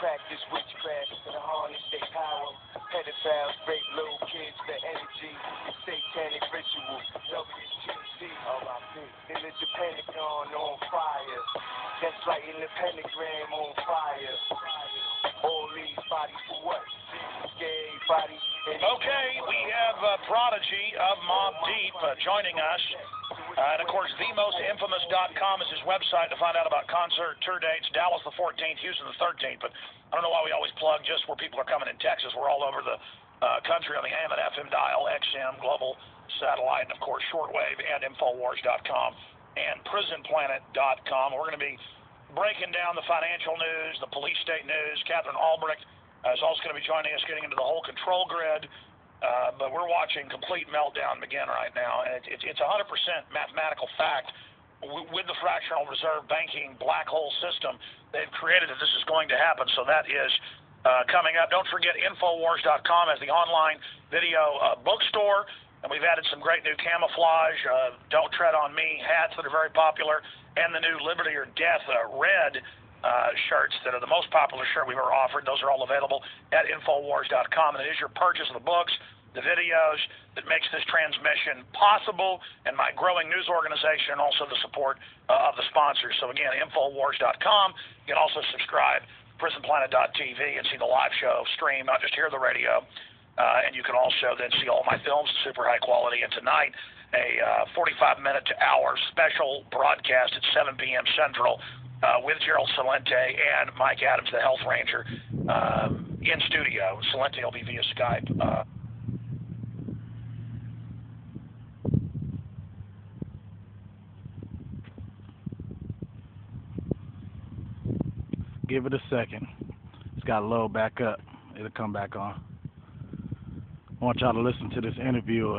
practice witchcraft to harness their power. Pedophiles rape little kids for energy. It's satanic ritual. WTC, RIP. In the Pentagon on fire. That's lighting the pentagram on fire. All these bodies for what? Gay bodies. Okay, we have Prodigy of Mobb Deep joining us. And, of course, themosinfamous.com is his website to find out about concert tour dates. Dallas the 14th, Houston the 13th. But I don't know why we always plug just where people are coming in Texas. We're all over the country on the AM and FM dial, XM, global satellite, and, of course, shortwave, and Infowars.com and PrisonPlanet.com. We're going to be breaking down the financial news, the police state news. Catherine Albrecht is also going to be joining us, getting into the whole control grid. But we're watching complete meltdown begin right now, and it's 100% mathematical fact. With the fractional reserve banking black hole system they've created, that this is going to happen. So that is coming up. Don't forget, Infowars.com as the online video bookstore, and we've added some great new camouflage, Don't Tread on Me hats that are very popular, and the new Liberty or Death red shirts that are the most popular shirt we've ever offered. Those are all available at Infowars.com, and it is your purchase of the books, the videos, that makes this transmission possible, and my growing news organization, and also the support of the sponsors. So again, Infowars.com. You can also subscribe to PrisonPlanet.tv and see the live show stream, not just hear the radio. And you can also then see all my films, super high quality. And tonight, a 45-minute to hour special broadcast at 7 p.m. Central with Gerald Celente and Mike Adams, the Health Ranger, in studio. Celente will be via Skype. Give it a second. It's got to load back up. It'll come back on. I want y'all to listen to this interview.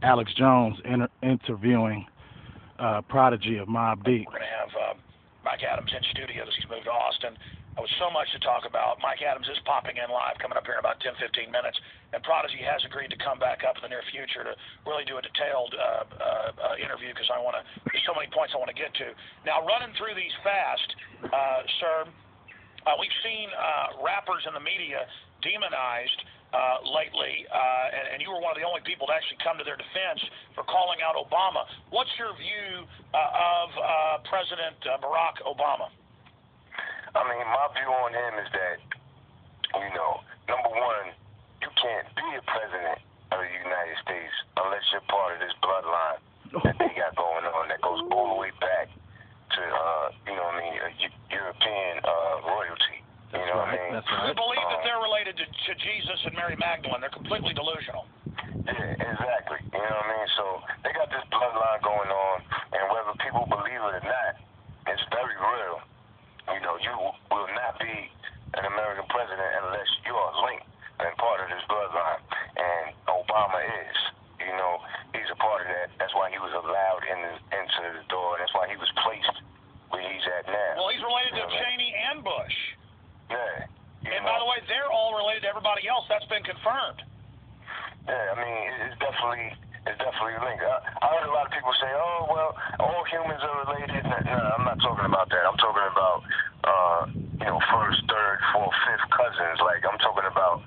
Alex Jones interviewing Prodigy of Mobb Deep. We're going to have Mike Adams in studio as he's moved to Austin. With so much to talk about. Mike Adams is popping in live, coming up here in about 10-15 minutes. And Prodigy has agreed to come back up in the near future to really do a detailed interview, because there's so many points I want to get to. Now, running through these fast, sir, we've seen rappers in the media demonized lately, and you were one of the only people to actually come to their defense for calling out Obama. What's your view of President Barack Obama? I mean, my view on him is that, number one, you can't be a president of the United States unless you're part of this bloodline that they got going on that goes all the way back to, European royalty. You know what I mean? That's right. Who believe that they're related to Jesus and Mary Magdalene. They're completely delusional. Yeah, exactly. You know what I mean? So they got this bloodline going on, and whether people believe it or not, it's very real. You will not be an American president unless you are linked and part of this bloodline, and Obama is. He's a part of that. That's why he was allowed into the door, and that's why he was placed where he's at now. Well, he's related to Cheney and Bush. Yeah. And by the way, they're all related to everybody else. That's been confirmed. Yeah, I mean, it's definitely linked. I heard a lot of people say, "Oh, well, all humans are related." No, I'm not talking about that. I'm talking about, first, third, fourth, fifth cousins. Like, I'm talking about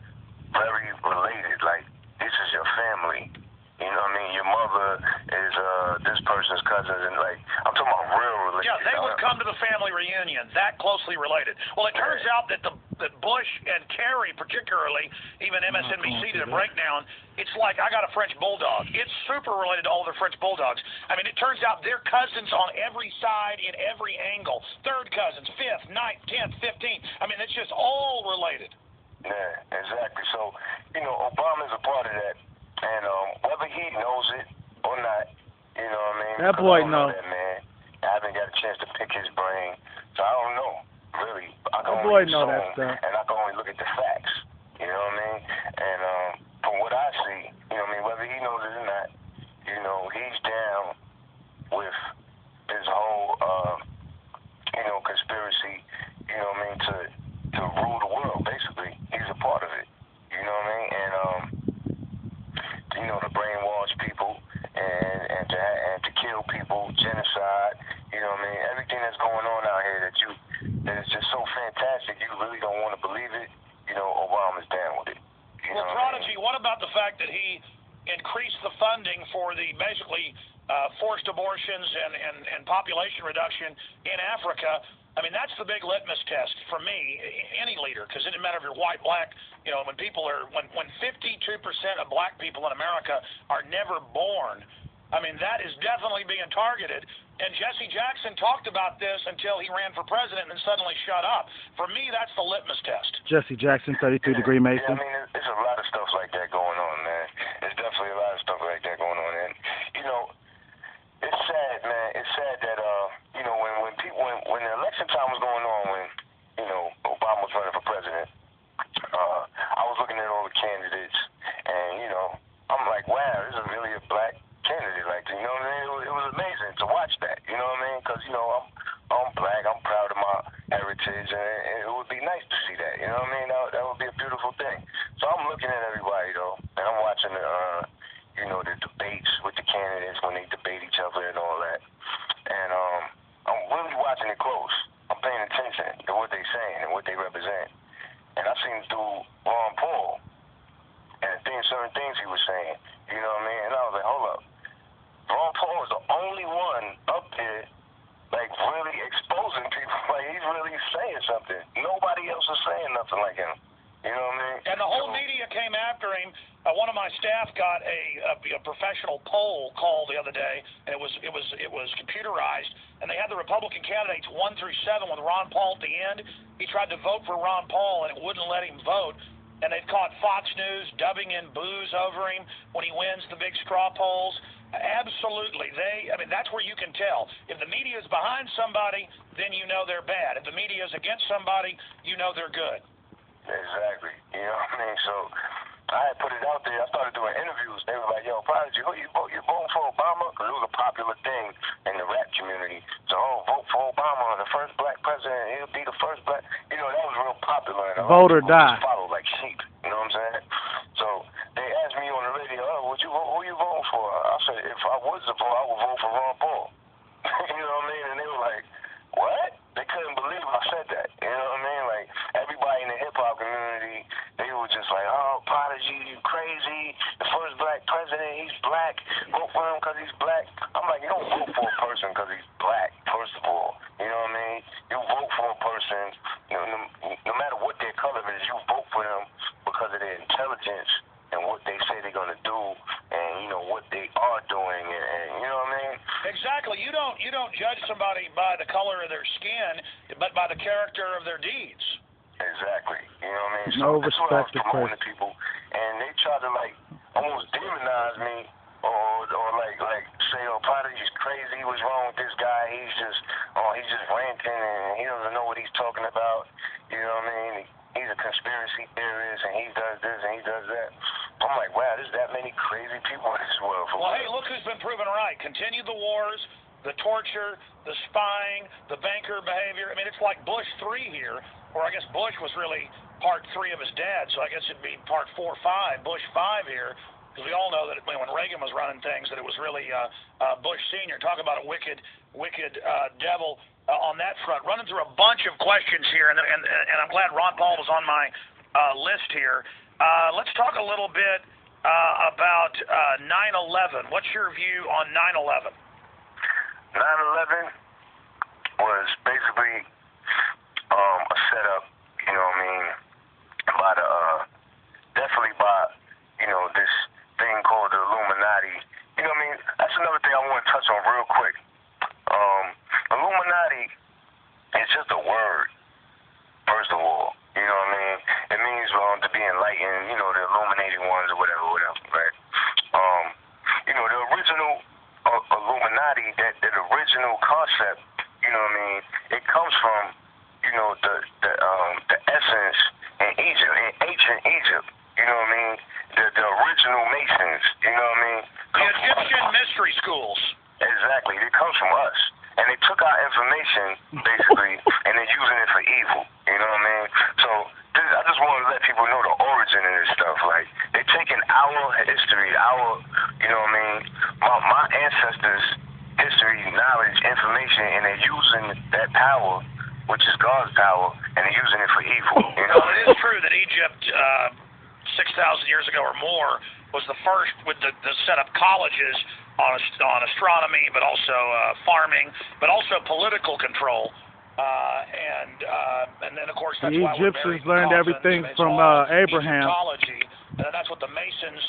very related. Like, this is your family. You know what I mean? Your mother is this person's cousin, and I'm talking about real related. Yeah, they would come to the family reunion, that closely related. Well, it turns out that that Bush and Kerry, particularly, even MSNBC did a breakdown. It's like, I got a French bulldog. It's super related to all their French bulldogs. I mean, it turns out they're cousins on every side, in every angle. Third cousins, fifth, ninth, 10th, 15th. I mean, it's just all related. Yeah, exactly. So, Obama's a part of that. And whether he knows it or not, you know what I mean? That boy knows. That man. I haven't got a chance to pick his brain, so I don't know, really. I can That boy only know assume, that stuff. and I can only look at the facts, you know what I mean? And from what I see, you know what I mean, whether he knows it or not, he's down with this whole, conspiracy, you know what I mean, to rule the world, basically. He's a part of it, you know what I mean? And, to brainwash people and to kill people, genocide, you know what I mean? Everything that's going on out here that is just so fantastic, you really don't want to fact that he increased the funding for the basically forced abortions and population reduction in Africa. I mean, that's the big litmus test for me, any leader, because it doesn't matter if you're white, black, you know, when 52% of black people in America are never born, I mean, that is definitely being targeted. And Jesse Jackson talked about this until he ran for president and suddenly shut up. For me, that's the litmus test. Jesse Jackson, 33-degree Mason. Yeah, I mean, there's a lot of stuff like that going on, man. There's definitely a lot of stuff like that going on. And, you know, it's sad, man. It's sad that, you know, when the election time was going on, when, you know, Obama was running for president, I was looking at all the candidates, and, you know, I'm like, wow, this is really a black candidate. Like, you know what I mean? It was amazing to watch that, you know what I mean? Because, you know, I'm black, I'm proud of my heritage, and it would be nice to see that, you know what I mean? That would be a beautiful thing. So I'm looking at everybody, though, and I'm watching the, you know, the debates with the candidates when they debate each other and all that. And I'm really watching it close. I'm paying attention to what they're saying and what they represent. And I seen through Ron Paul and certain things he was saying, you know what I mean? And I was like, hold up. Ron Paul is the only one up there, like, really exposing people. Like, he's really saying something. Nobody else is saying nothing like him. You know what I mean? And the whole media came after him. One of my staff got a professional poll call the other day, and it was computerized, and they had the Republican candidates 1 through 7 with Ron Paul at the end. He tried to vote for Ron Paul, and it wouldn't let him vote. And they've caught Fox News dubbing in boos over him when he wins the big straw polls. Absolutely. I mean, that's where you can tell. If the media is behind somebody, then you know they're bad. If the media is against somebody, you know they're good. Exactly. You know what I mean? So I had put it out there. I started doing interviews. They were like, yo, Prodigy, who you voting for Obama? Because it was a popular thing in the rap community. So, vote for Obama, the first black president. He'll be the first black. You know, that was real popular. And Vote or die. Follow like sheep. You know what I'm saying? So they asked me on the radio, who you voting for? I said, if I was to vote, I would vote for Ron Paul. You know what I mean? And they were like, what? They couldn't believe I said that. You know what I mean? Like, everybody in the hip-hop community, they were just like, oh, Prodigy, you crazy. The first black president, he's black. Vote for him because he's black. I'm like, you don't vote for a person because he's black, first of all. You know what I mean? You vote for a person, you know, no matter what their color is, you vote for them because of their intelligence and what they say they're going to do and, you know, what they are doing. And you know what I mean? Exactly. You don't judge somebody by the color of their skin, but by the character of their deeds. Exactly. You know what I mean? No So that's what I was respect to promoting to people, and they try to like almost demonize me, or like say, oh, Prodigy's crazy. What's wrong with this guy? He's just ranting and he doesn't know what he's talking about. You know what I mean? He's a conspiracy theorist and he does this and he does that. I'm like, wow, there's that many crazy people in this world. Well, hey, look who's been proven right. Continue the wars, the torture, the spying, the banker behavior. I mean, it's like Bush 3 here, or I guess Bush was really part 3 of his dad, so I guess it'd be part 4 or 5, Bush 5 here, because we all know that when Reagan was running things, that it was really Bush Sr. Talk about a wicked devil on that front. Running through a bunch of questions here, and I'm glad Ron Paul was on my list here. Let's talk a little bit about 9/11. What's your view on 9/11? 9/11 was basically a setup, you know what I mean, by definitely by, you know, this thing called the Illuminati. You know what I mean? That's another thing I want to touch on real quick. Illuminati is just a word, first of all. You know what I mean? It means to be enlightened, you know, the illuminating ones or whatever, right? You know, the original Illuminati, that original concept, you know what I mean, it comes from, you know, the essence in Egypt, in ancient Egypt, you know what I mean? The original Masons, you know what I mean? The Egyptian mystery schools. Exactly. It comes from us. And they took our information, basically, and they're using it for evil. You know what I mean? So I just want to let people know the origin of this stuff. Like, they're taking our history, you know what I mean, my ancestors' history, knowledge, information, and they're using that power, which is God's power, and they're using it for evil. You know? Well, it is true that Egypt, 6,000 years ago or more, was the first with the set up colleges on astronomy, but also farming, but also political control. And then, of course, that's the why Egyptians learned everything from Abraham. Egyptology, and that's what the Masons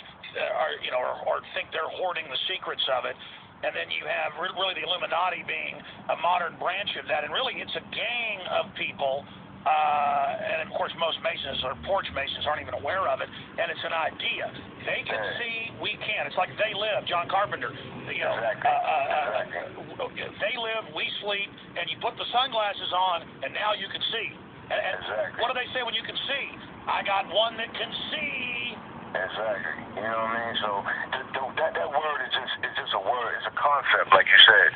or think they're hoarding the secrets of it. And then you have really the Illuminati being a modern branch of that, and really it's a gang of people. And of course, most Masons or porch Masons aren't even aware of it, and it's an idea. They can see, we can't. It's like they live, John Carpenter. They live, we sleep, and you put the sunglasses on, and now you can see. And what do they say when you can see? I got one that can see. Exactly. You know what I mean? So that word is just a word. It's a concept, like you said,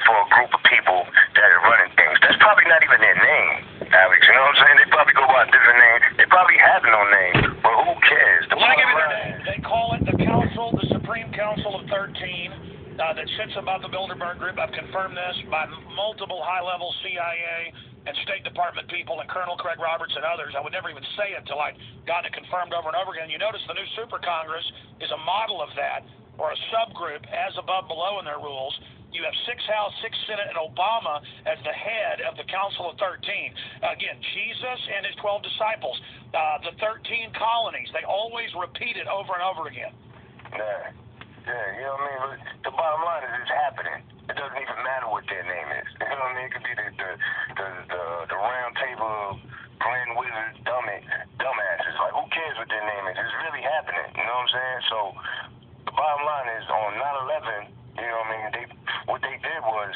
for a group of people that are running things. That's probably not even their name, Alex. You know what I'm saying? They probably go by a different name. They probably have no name, but who cares? Well, I give you their name. They call it the Council, the Supreme Council of 13, that sits above the Bilderberg Group. I've confirmed this by multiple high-level CIA and State Department people and Colonel Craig Roberts and others. I would never even say it until I'd gotten it confirmed over and over again. You notice the new Super Congress is a model of that, or a subgroup, as above, below in their rules. You have 6 House, 6 Senate, and Obama as the head of the Council of 13. Again, Jesus and his 12 disciples. The 13 colonies, they always repeat it over and over again. Yeah, you know what I mean? But the bottom line is it's happening. It doesn't even matter what their name is. You know what I mean? It could be the round table of grand wizard dumbasses. Like, who cares what their name is? It's really happening. You know what I'm saying? So the bottom line is on 9/11, you know what I mean? What they did was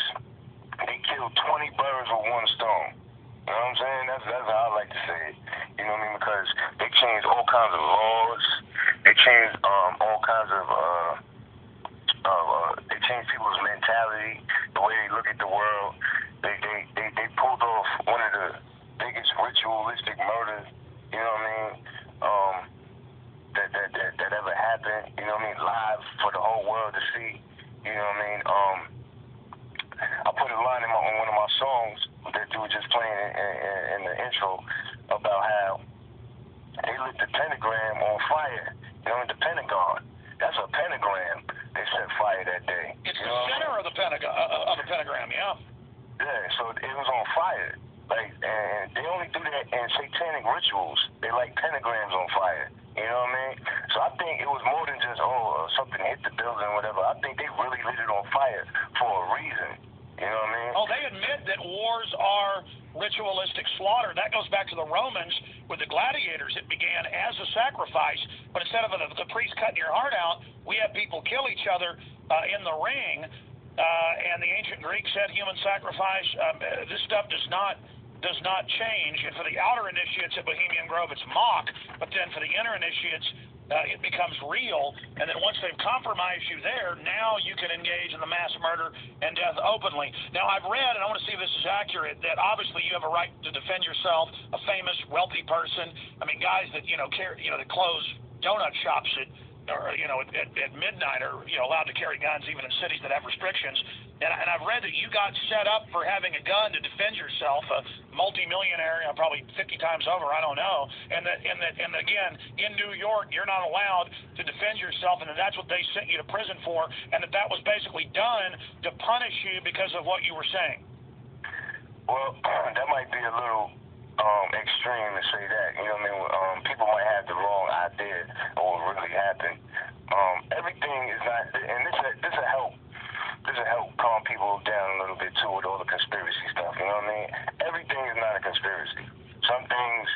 they killed 20 birds with one stone. You know what I'm saying? That's how I like to say it. You know what I mean? Because they changed all kinds of laws. They changed all kinds of they changed people's mentality, the way they look at the world. They pulled off one of the biggest ritualistic murders, you know what I mean, that ever happened, you know what I mean, live for the whole world to see, you know what I mean. I put a line on one of my songs that you were just playing in the intro about how they lit the pentagram on fire, you know, in the Pentagon. That's a pentagram they set fire that day. It's the center of the pentagram, yeah. Yeah, so it was on fire. Like, and they only do that in satanic rituals. They like pentagrams on fire. You know what I mean? So I think it was more than just, something hit the building or whatever. I think they really lit it on fire for a reason. You know what I mean? Oh, they admit that wars are ritualistic slaughter. That goes back to the Romans with the gladiators. It began as a sacrifice, but instead of the priest cutting your heart out, we have people kill each other in the ring. And the ancient Greeks said human sacrifice. This stuff does not change. And for the outer initiates at Bohemian Grove, it's mock. But then for the inner initiates, it becomes real, and then once they've compromised you there, now you can engage in the mass murder and death openly. Now, I've read, and I want to see if this is accurate, that obviously you have a right to defend yourself, a famous, wealthy person. I mean, guys that, that close donut shops at midnight are, allowed to carry guns even in cities that have restrictions. And I've read that you got set up for having a gun to defend yourself, a multimillionaire, probably 50 times over, I don't know. And again, in New York, you're not allowed to defend yourself, and that's what they sent you to prison for, and that was basically done to punish you because of what you were saying. Well, that might be a little extreme to say that. You know what I mean? People might have the wrong idea of what really happened. Everything is not, and this will help. This will help calm people down a little bit too with all the conspiracy stuff. You know what I mean? Everything is not a conspiracy. Some things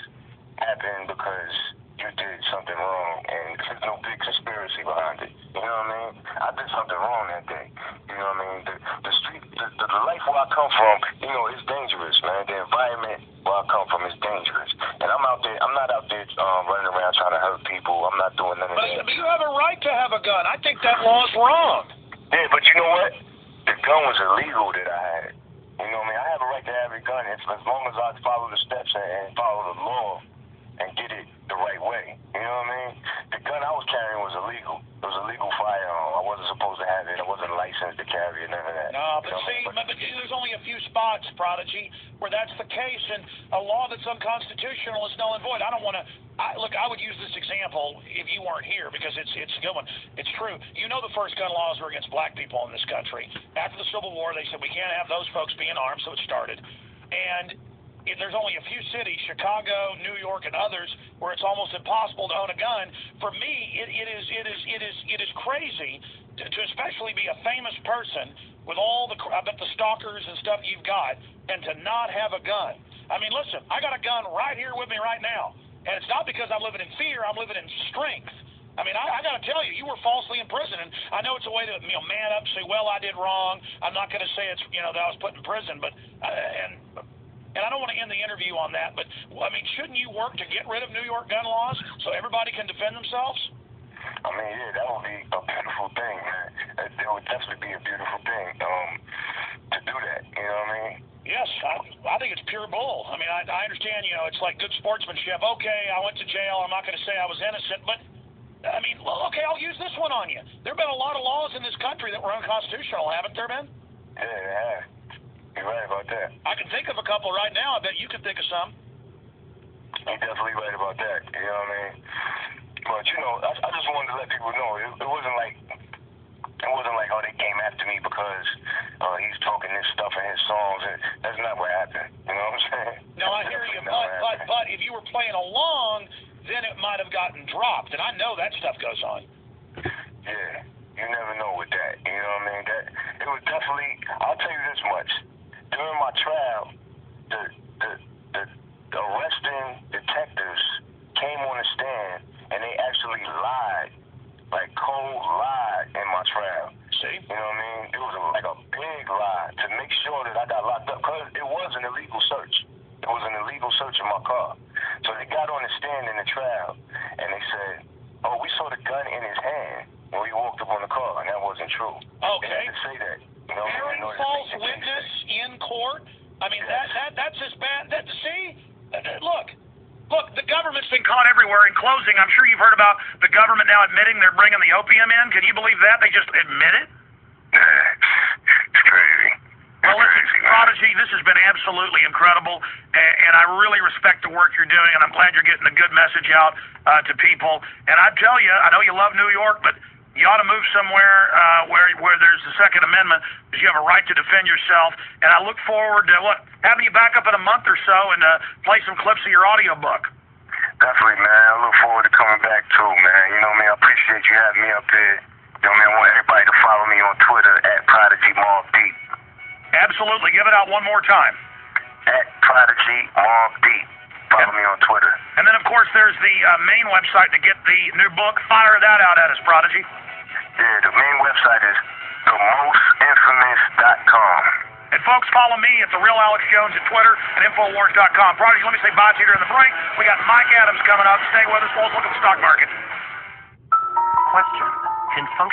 happen because you did something wrong, and there's no big conspiracy behind it. You know what I mean? I did something wrong that day. You know what I mean? The street, the life where I come from, it's dangerous, man. The environment where I come from is dangerous, and I'm not out there running around trying to hurt people. I'm not doing none of that. But you have a right to have a gun. I think that law is wrong. Yeah, but you know what? The gun was illegal that I had. You know what I mean? I have a right to have a gun as long as I follow the steps and follow the law and get it the right way. You know what I mean? The gun I was carrying was illegal. It was a legal firearm. I wasn't supposed to have it. I wasn't licensed to carry it, none of that. No, but see, but there's only a few spots, Prodigy, where that's the case, and a law that's unconstitutional, it's null and void. I don't want to. Look, I would use this example if you weren't here because it's a good one. It's true. You know the first gun laws were against black people in this country. After the Civil War, they said we can't have those folks being armed, so it started. And there's only a few cities, Chicago, New York, and others, where it's almost impossible to own a gun. For me, it is crazy to especially be a famous person with all the stalkers and stuff you've got, and to not have a gun. I mean, listen, I got a gun right here with me right now. And it's not because I'm living in fear, I'm living in strength. I mean, I got to tell you, you were falsely imprisoned. And I know it's a way to, man up, say, well, I did wrong. I'm not going to say it's, that I was put in prison. But, and I don't want to end the interview on that. But, I mean, shouldn't you work to get rid of New York gun laws so everybody can defend themselves? I mean, yeah, that would be a beautiful thing, man. It would definitely be a beautiful thing to do that. You know what I mean? Yes, I think it's pure bull. I mean, I understand, it's like good sportsmanship. Okay, I went to jail. I'm not going to say I was innocent, but, I mean, okay, I'll use this one on you. There have been a lot of laws in this country that were unconstitutional, haven't there been? Yeah, they have. You're right about that. I can think of a couple right now. I bet you can think of some. You're definitely right about that. You know what I mean? But, I just wanted to let people know, it wasn't like, oh, they came after me because he's talking this stuff in his songs. That's not what happened. You know what I'm saying? No, I hear you. But if you were playing along, then it might have gotten dropped. And I know that stuff goes on. Yeah. You never know with that. You know what I mean? It was definitely, I'll tell you this much. During my trial, the arresting detectives came on the stand and they actually lied. Like cold lie in my trial. See? You know what I mean? It was like a big lie to make sure that I got locked up because it was an illegal search. It was an illegal search in my car. So they got on the stand in the trial and they said, oh, we saw the gun in his hand when we walked up on the car, and that wasn't true. Okay. They had to say that. Bearing false witness in court? I mean, yes. that's as bad. Look, the government's been caught everywhere. In closing, I'm sure you've heard about the government now admitting they're bringing the opium in. Can you believe that? They just admit it? It's crazy. Well, listen, Prodigy, this has been absolutely incredible, and I really respect the work you're doing, and I'm glad you're getting a good message out to people. And I tell you, I know you love New York, but you ought to move somewhere where there's the Second Amendment, because you have a right to defend yourself. And I look forward to having you back up in a month or so and play some clips of your audiobook. Definitely, man. I look forward to coming back too, man. You know what I mean? I appreciate you having me up here. You know what I mean? I want everybody to follow me on Twitter at Prodigy of Mobb. Absolutely. Give it out one more time. At Prodigy of Mobb. Follow me on Twitter. And then, of course, there's the main website to get the new book. Fire that out at us, Prodigy. Yeah, the main website is themostinfamous.com. And folks, follow me at The Real Alex Jones at Twitter and Infowars.com. Prodigy, let me say bye to you during the break. We got Mike Adams coming up. Stay with us. We'll look at the stock market. Question. Can function